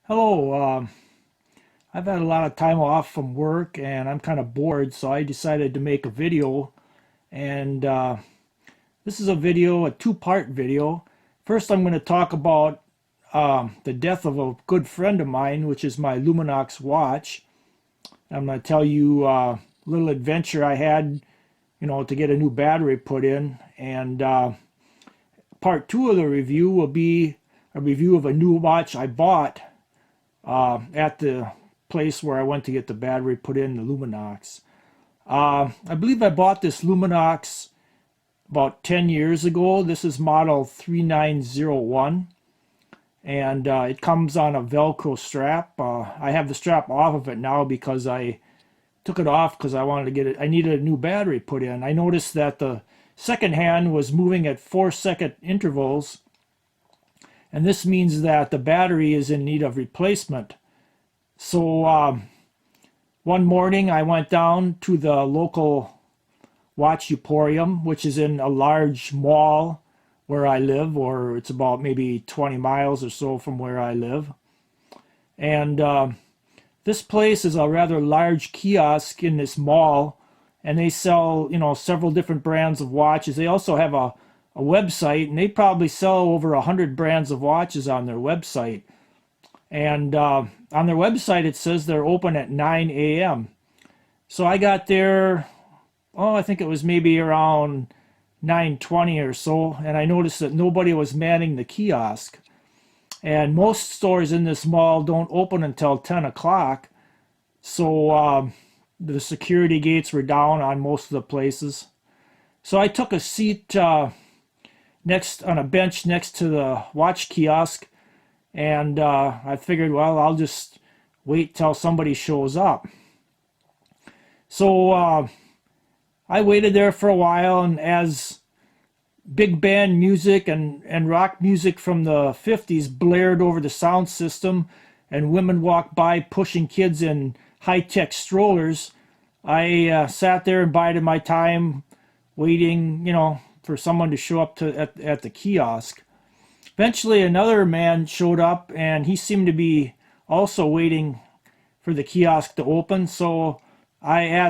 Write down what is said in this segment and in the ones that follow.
Hello. I've had a lot of time off from work and I'm kind of bored, so I decided to make a video. And this is a two-part video. First, I'm going to talk about the death of a good friend of mine, which is my Luminox watch. I'm going to tell you a little adventure I had, to get a new battery put in. And part two of the review will be a review of a new watch I bought at the place where I went to get the battery put in, the Luminox. I believe I bought this Luminox about 10 years ago. This is model 3901, and it comes on a Velcro strap. I have the strap off of it now because I took it off because I wanted to get it. I needed a new battery put in. I noticed that the second hand was moving at 4-second intervals, and this means that the battery is in need of replacement. So one morning I went down to the local watch emporium, which is in a large mall where I live, or it's about maybe 20 miles or so from where I live. And this place is a rather large kiosk in this mall, and they sell, several different brands of watches. They also have a website, and they probably sell over 100 brands of watches on their website. And on their website, it says they're open at 9 a.m. So I got there, I think it was maybe around 9:20 or so, and I noticed that nobody was manning the kiosk. And most stores in this mall don't open until 10 o'clock. So the security gates were down on most of the places. So I took a seat on a bench next to the watch kiosk, and I figured, well, I'll just wait till somebody shows up. So I waited there for a while, and as big band music and rock music from the 50s blared over the sound system, and women walked by pushing kids in high-tech strollers, I sat there and bided my time waiting, for someone to show up at the kiosk. Eventually, another man showed up, and he seemed to be also waiting for the kiosk to open. So I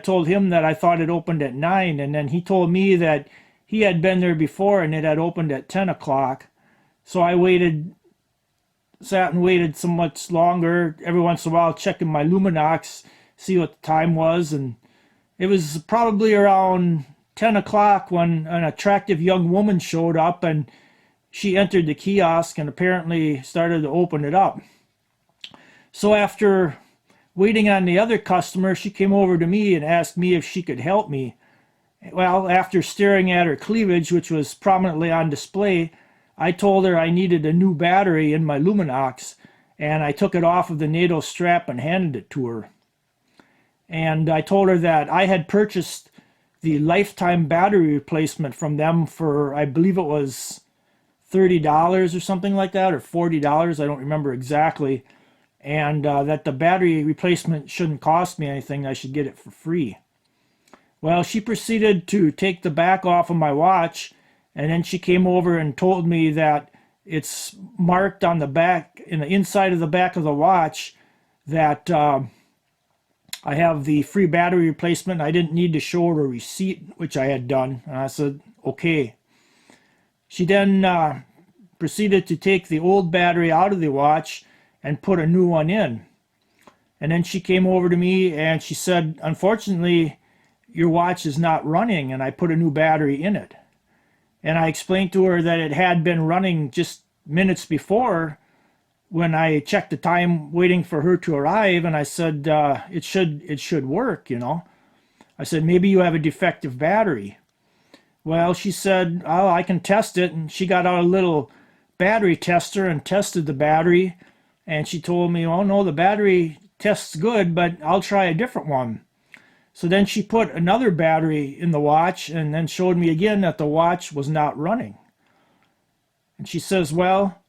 told him that I thought it opened at 9, and then he told me that he had been there before and it had opened at 10 o'clock. So I sat and waited so much longer, every once in a while checking my Luminox, see what the time was, and it was probably around 10 o'clock when an attractive young woman showed up, and she entered the kiosk and apparently started to open it up. So after waiting on the other customer, she came over to me and asked me if she could help me. Well, after staring at her cleavage, which was prominently on display, I told her I needed a new battery in my Luminox, and I took it off of the NATO strap and handed it to her. And I told her that I had purchased the lifetime battery replacement from them for, I believe it was $30 or something like that, or $40, I don't remember exactly, and that the battery replacement shouldn't cost me anything, I should get it for free. Well, she proceeded to take the back off of my watch, and then she came over and told me that it's marked on the back, in the inside of the back of the watch, that I have the free battery replacement. I didn't need to show her a receipt, which I had done. And I said, okay. She then proceeded to take the old battery out of the watch and put a new one in. And then she came over to me and she said, unfortunately, your watch is not running, and I put a new battery in it. And I explained to her that it had been running just minutes before when I checked the time waiting for her to arrive, and I said, it should work, I said, maybe you have a defective battery. Well, she said, oh, I can test it, and she got out a little battery tester and tested the battery, and she told me, oh no, the battery tests good, but I'll try a different one. So then she put another battery in the watch and then showed me again that the watch was not running. And she says, well,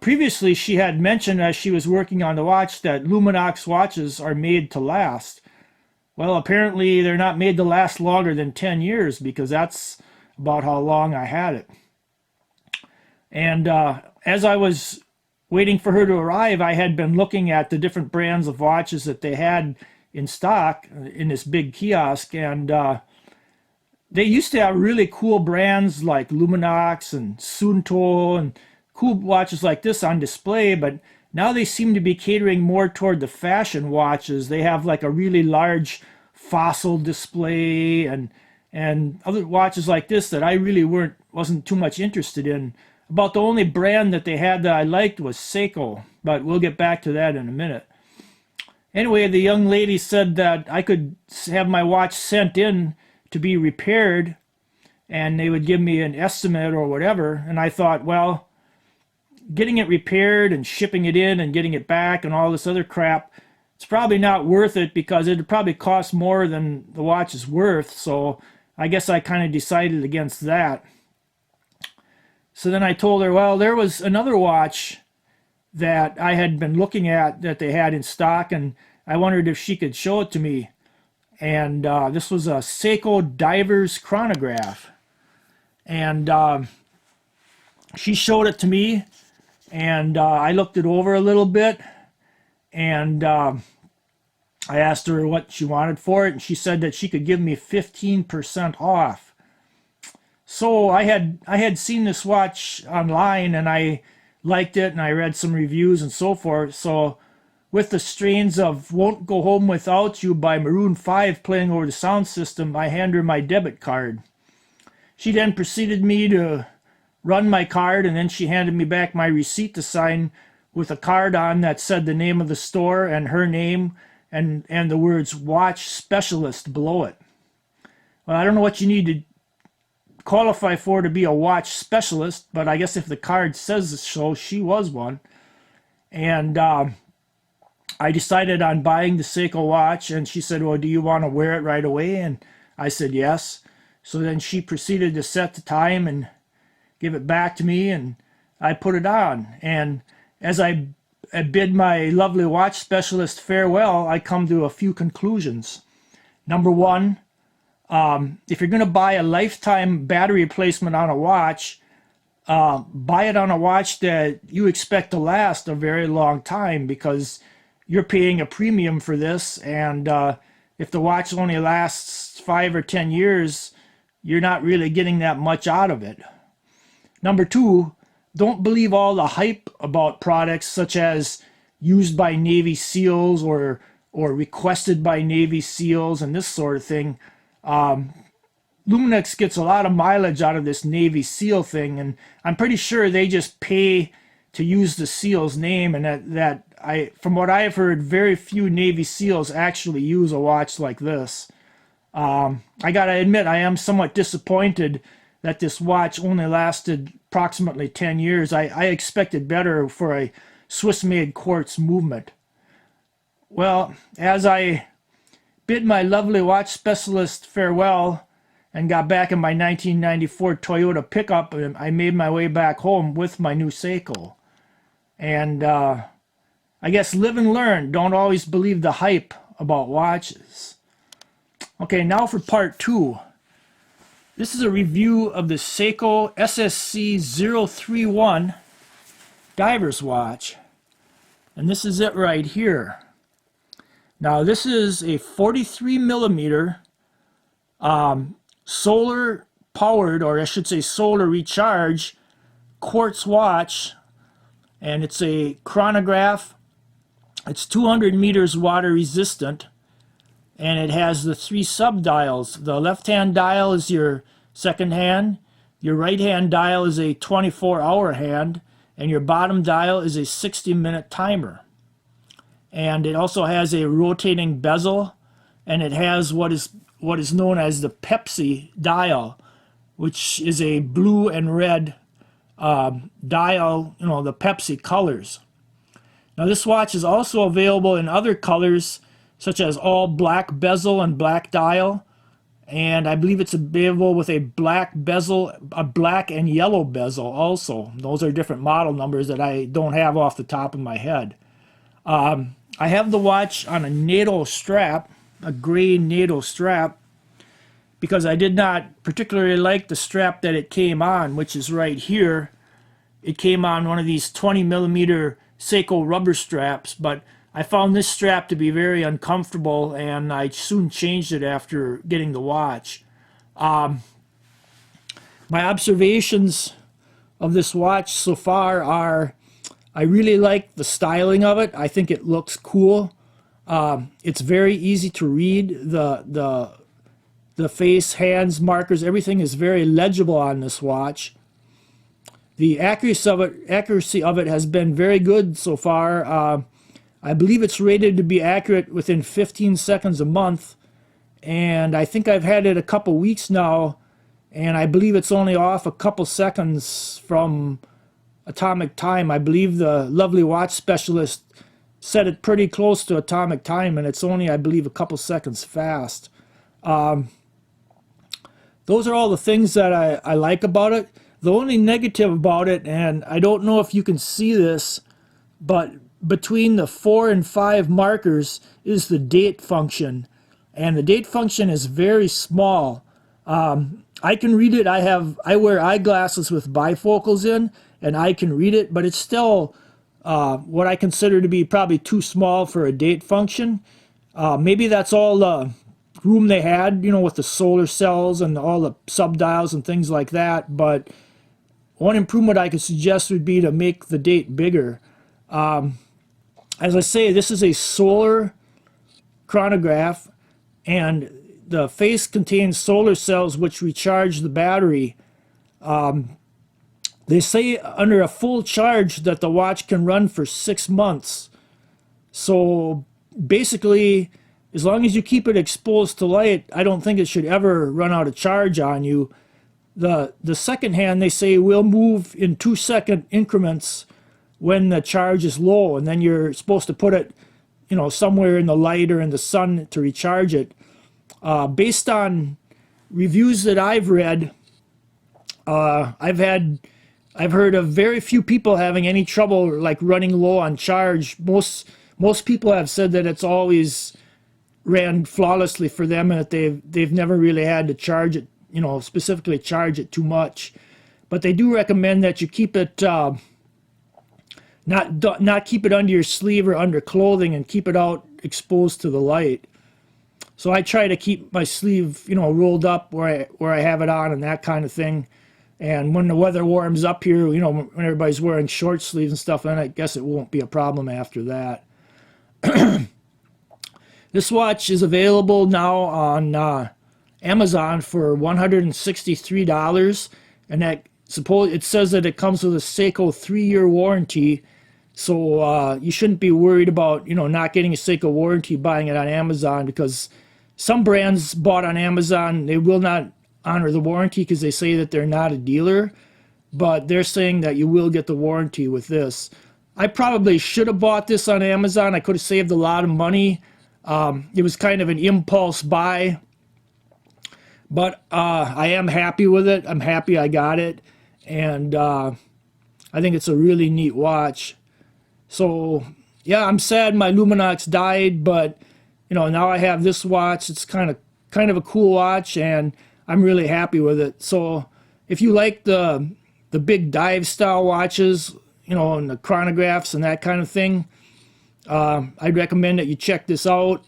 previously she had mentioned as she was working on the watch that Luminox watches are made to last. Well, apparently they're not made to last longer than 10 years, because that's about how long I had it. And as I was waiting for her to arrive, I had been looking at the different brands of watches that they had in stock in this big kiosk, and they used to have really cool brands like Luminox and Sunto and cool watches like this on display, but now they seem to be catering more toward the fashion watches. They have like a really large fossil display and other watches like this that I really wasn't too much interested in. About the only brand that they had that I liked was Seiko, but we'll get back to that in a minute. Anyway, the young lady said that I could have my watch sent in to be repaired and they would give me an estimate or whatever. And I thought, well, getting it repaired and shipping it in and getting it back and all this other crap, it's probably not worth it because it'd probably cost more than the watch is worth. So I guess I kind of decided against that. So then I told her, well, there was another watch that I had been looking at that they had in stock, and I wondered if she could show it to me. And this was a Seiko Diver's chronograph. And she showed it to me, and I looked it over a little bit, and I asked her what she wanted for it, and she said that she could give me 15% off. So I had seen this watch online, and I liked it, and I read some reviews and so forth. So with the strains of Won't Go Home Without You by Maroon 5 playing over the sound system, I handed her my debit card. She then proceeded me to run my card, and then she handed me back my receipt to sign with a card on that said the name of the store and her name and the words watch specialist below it. Well, I don't know what you need to qualify for to be a watch specialist, but I guess if the card says so, she was one. And I decided on buying the Seiko watch, and she said, well, do you want to wear it right away? And I said yes. So then she proceeded to set the time and give it back to me, and I put it on. And as I bid my lovely watch specialist farewell, I come to a few conclusions. Number one, if you're going to buy a lifetime battery replacement on a watch, buy it on a watch that you expect to last a very long time, because you're paying a premium for this, and if the watch only lasts 5 or 10 years, you're not really getting that much out of it. Number two, don't believe all the hype about products such as used by Navy SEALs or requested by Navy SEALs and this sort of thing. Luminox gets a lot of mileage out of this Navy SEAL thing, and I'm pretty sure they just pay to use the SEAL's name, and from what I've heard, very few Navy SEALs actually use a watch like this. I gotta admit, I am somewhat disappointed that this watch only lasted approximately 10 years. I expected better for a Swiss-made quartz movement. Well, as I bid my lovely watch specialist farewell and got back in my 1994 Toyota pickup, I made my way back home with my new Seiko. And I guess live and learn. Don't always believe the hype about watches. Okay, now for part two. This is a review of the Seiko SSC031 diver's watch. And this is it right here. Now this is a 43 millimeter solar powered, or I should say solar recharge, quartz watch. And it's a chronograph. It's 200 meters water resistant. And it has the 3 sub-dials. The left-hand dial is your second hand. Your right-hand dial is a 24-hour hand. And your bottom dial is a 60-minute timer. And it also has a rotating bezel. And it has what is known as the Pepsi dial, which is a blue and red dial, the Pepsi colors. Now this watch is also available in other colors, such as all black bezel and black dial, and I believe it's available with a black bezel, a black and yellow bezel also. Those are different model numbers that I don't have off the top of my head. I have the watch on a NATO strap, a gray NATO strap, because I did not particularly like the strap that it came on, which is right here. It came on one of these 20 millimeter Seiko rubber straps, but I found this strap to be very uncomfortable, and I soon changed it after getting the watch. My observations of this watch so far are, I really like the styling of it. I think it looks cool. It's very easy to read. The face, hands, markers, everything is very legible on this watch. The accuracy of it has been very good so far. I believe it's rated to be accurate within 15 seconds a month, and I think I've had it a couple weeks now, and I believe it's only off a couple seconds from atomic time. I believe the lovely watch specialist set it pretty close to atomic time, and it's only, I believe, a couple seconds fast. Those are all the things that I like about it. The only negative about it, and I don't know if you can see this, but between the 4 and 5 markers is the date function, and the date function is very small. I can read it. I wear eyeglasses with bifocals in, and I can read it, but it's still what I consider to be probably too small for a date function. Maybe that's all the room they had, you know, with the solar cells and all the subdials and things like that. But one improvement I could suggest would be to make the date bigger. As I say, this is a solar chronograph, and the face contains solar cells which recharge the battery. They say under a full charge that the watch can run for 6 months. So basically, as long as you keep it exposed to light, I don't think it should ever run out of charge on you. The second hand, they say, will move in 2-second increments when the charge is low, and then you're supposed to put it, you know, somewhere in the light or in the sun to recharge it. Based on reviews that I've read, I've heard of very few people having any trouble like running low on charge. Most people have said that it's always ran flawlessly for them, and that they've never really had to charge it, you know, specifically charge it too much. But they do recommend that you keep it not keep it under your sleeve or under clothing, and keep it out exposed to the light. So I try to keep my sleeve, you know, rolled up where I have it on and that kind of thing. And when the weather warms up here, you know, when everybody's wearing short sleeves and stuff, then I guess it won't be a problem after that. This watch is available now on Amazon for $163, and it says that it comes with a Seiko 3-year warranty. So you shouldn't be worried about, you know, not getting a Seiko warranty buying it on Amazon, because some brands bought on Amazon, they will not honor the warranty because they say that they're not a dealer, but they're saying that you will get the warranty with this. I probably should have bought this on Amazon. I could have saved a lot of money. It was kind of an impulse buy, but I am happy with it. I'm happy I got it, and I think it's a really neat watch. So yeah, I'm sad my Luminox died, but you know, now I have this watch. It's kind of a cool watch, and I'm really happy with it. So if you like the big dive style watches, you know, and the chronographs and that kind of thing, I'd recommend that you check this out.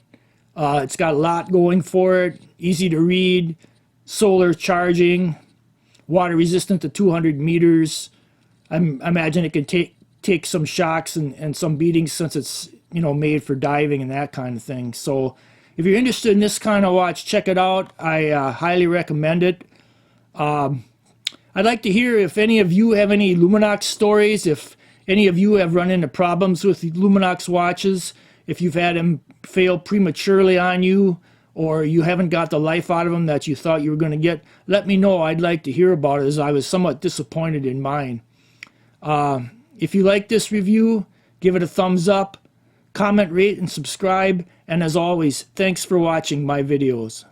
It's got a lot going for it. Easy to read, solar charging, water resistant to 200 meters. I imagine it can take some shocks and some beatings, since it's, you know, made for diving and that kind of thing. So if you're interested in this kind of watch, check it out. I highly recommend it. I'd like to hear if any of you have any Luminox stories, if any of you have run into problems with Luminox watches, if you've had them fail prematurely on you, or you haven't got the life out of them that you thought you were going to get. Let me know. I'd like to hear about it, as I was somewhat disappointed in mine. If you like this review, give it a thumbs up, comment, rate, and subscribe. And as always, thanks for watching my videos.